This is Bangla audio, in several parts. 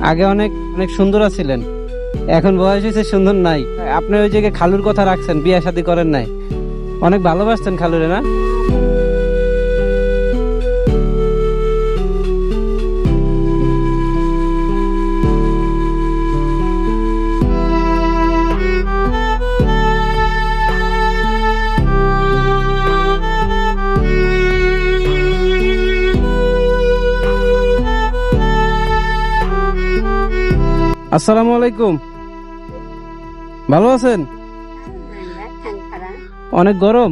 আগে অনেক অনেক সুন্দর ছিলেন, এখন বয়স হয়েছে সুন্দর নাই। আপনি ওই জায়গায় খালুর কথা রাখছেন, বিয়ে শাদী করেন নাই। অনেক ভালোবাসতেন খালুরে না? আসসালামু আলাইকুম, ভালো আছেন? অনেক গরম,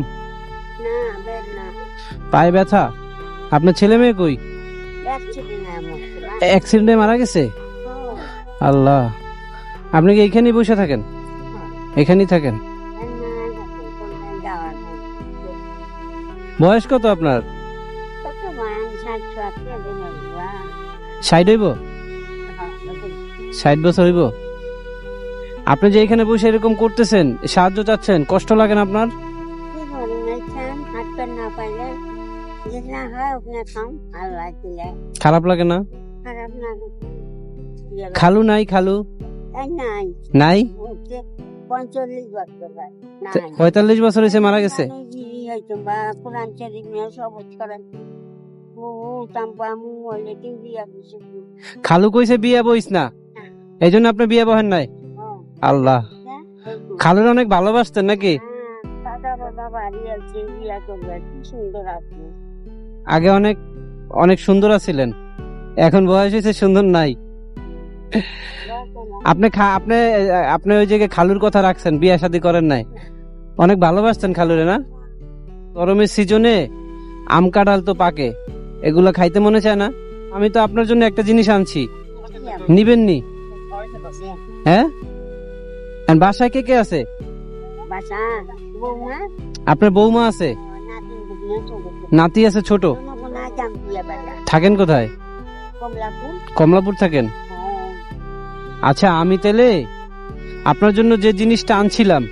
পায়ে ব্যথা। আপনার ছেলে মেয়ে কই? অ্যাক্সিডেন্টে মারা গেছে? আল্লাহ, আপনি কি এখানেই বসে থাকেন? এখানেই থাকেন? বয়স কত আপনার? 60 হইব? 60 বছর হইব? আপনি যে এখানে বসে এরকম করতেছেন, সাহায্য চাচ্ছেন, কষ্ট লাগে না আপনার? খারাপ লাগে না? খালু নাই? খালু নাই? 45 বছর হয়েছে মারা গেছে? খালু কইছে বিয়ে বইস না, এই জন্য আপনি বিয়ে বহেন নাই? আল্লাহ, খালুর অনেক ভালোবাসতেন নাকি? আগে অনেক অনেক সুন্দর ছিলেন, এখন বয়স হয়েছে সুন্দর নাই। আপনি আপনি ওই জায়গায় খালুর কথা রাখছেন, বিয়ে শাদী করেন নাই। অনেক ভালোবাসতেন খালুরে না? গরমের সিজনে আম কাঁঠাল তো পাকে, এগুলা খাইতে মনে চায় না? আমি তো আপনার জন্য একটা জিনিস আনছি, নিবেন নি? হ্যাঁ, বাসায় কে কে আছে? আপনার বৌমা আছে, নাতি আছে ছোট? থাকেন কোথায়? কমলাপুর থাকেন? আচ্ছা, আমি তাহলে আপনার জন্য যে জিনিসটা আনছিলাম,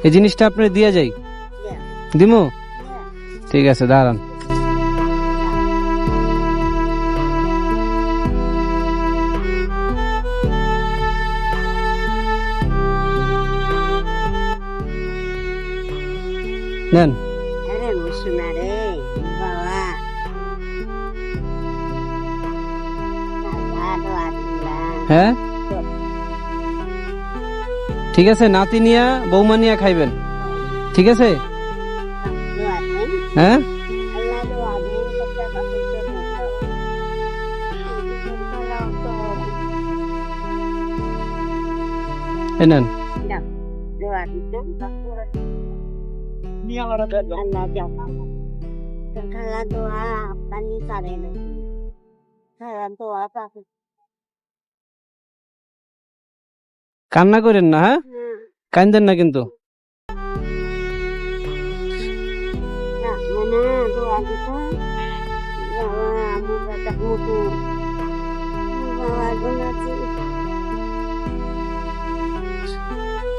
এই জিনিসটা আপনি দিয়ে যাই। দিমু? ঠিক আছে, দাঁড়ান। নেন। হ্যাঁ, ঠিক আছে, নাতি নিয়া বৌমা নিয়া খাইবেন, ঠিক আছে? হ্যাঁ, নেন। কান্না করেন না, হ্যাঁ, কান্দেন না কিন্তু।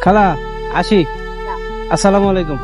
খালা, আসি। আসসালামু আলাইকুম।